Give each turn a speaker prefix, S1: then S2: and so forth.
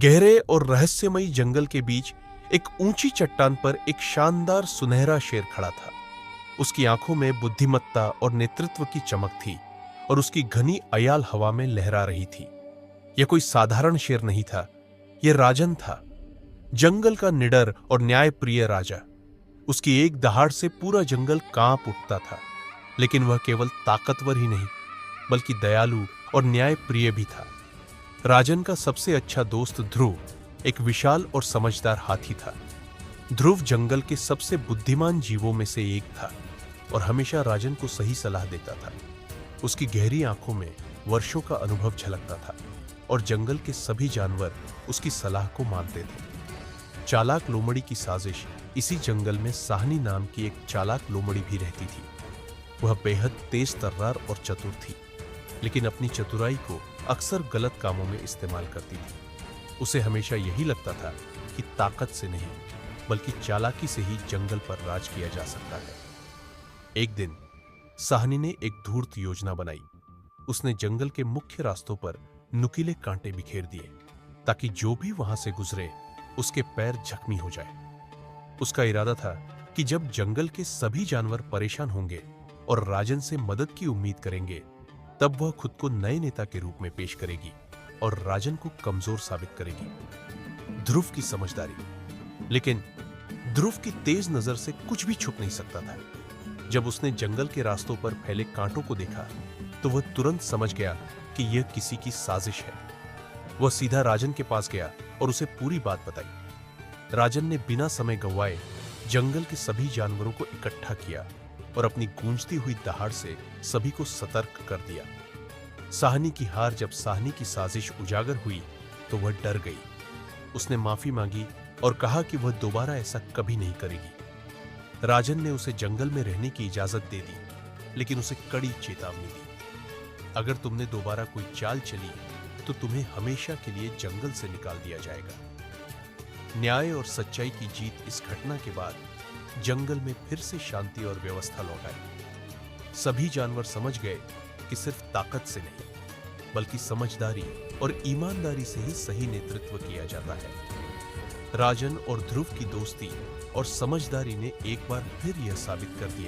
S1: गहरे और रहस्यमयी जंगल के बीच एक ऊंची चट्टान पर एक शानदार सुनहरा शेर खड़ा था। उसकी आंखों में बुद्धिमत्ता और नेतृत्व की चमक थी और उसकी घनी अयाल हवा में लहरा रही थी। यह कोई साधारण शेर नहीं था, यह राजन था, जंगल का निडर और न्यायप्रिय राजा। उसकी एक दहाड़ से पूरा जंगल कांप उठता था, लेकिन वह केवल ताकतवर ही नहीं बल्कि दयालु और न्यायप्रिय भी था। राजन का सबसे अच्छा दोस्त ध्रुव एक विशाल और समझदार हाथी था। ध्रुव जंगल के सबसे बुद्धिमान जीवों में से एक था और हमेशा राजन को सही सलाह देता था। उसकी गहरी आंखों में वर्षों का अनुभव झलकता था और जंगल के सभी जानवर उसकी सलाह को मानते थे। चालाक लोमड़ी की साजिश। इसी जंगल में साहनी नाम की एक चालाक लोमड़ी भी रहती थी। वह बेहद तेज तर्रार और चतुर थी, लेकिन अपनी चतुराई को अक्सर गलत कामों में इस्तेमाल करती थी। उसे हमेशा यही लगता था कि ताकत से नहीं बल्कि चालाकी से ही जंगल पर राज किया जा सकता है। एक दिन साहनी ने एक धूर्त योजना बनाई। उसने जंगल के मुख्य रास्तों पर नुकीले कांटे बिखेर दिए ताकि जो भी वहां से गुजरे उसके पैर जख्मी हो जाए। उसका इरादा था कि जब जंगल के सभी जानवर परेशान होंगे और राजन से मदद की उम्मीद करेंगे, तब वह खुद को नए नेता के रूप में पेश करेगी और राजन को कमजोर साबित करेगी। ध्रुव की समझदारी। लेकिन ध्रुव की तेज नजर से कुछ भी छुप नहीं सकता था। जब उसने जंगल के रास्तों पर फैले कांटों को देखा तो वह तुरंत समझ गया कि यह किसी की साजिश है। वह सीधा राजन के पास गया और उसे पूरी बात बताई। राजन ने बिना समय गंवाए जंगल के सभी जानवरों को इकट्ठा किया और अपनी गूंजती हुई दहाड़ से सभी को सतर्क कर दिया। साहनी की हार। जब साहनी की साजिश उजागर हुई तो वह डर गई। उसने माफी मांगी और कहा कि वह दोबारा ऐसा कभी नहीं करेगी। राजन ने उसे जंगल में रहने की इजाजत दे दी, लेकिन उसे कड़ी चेतावनी दी। अगर तुमने दोबारा कोई चाल चली तो तुम्हें हमेशा के लिए जंगल से निकाल दिया जाएगा। न्याय और सच्चाई की जीत। इस घटना के बाद जंगल में फिर से शांति और व्यवस्था लौट आई। सभी जानवर समझ गए कि सिर्फ ताकत से नहीं बल्कि समझदारी और ईमानदारी से ही सही नेतृत्व किया जाता है। राजन और ध्रुव की दोस्ती और समझदारी ने एक बार फिर यह साबित कर दिया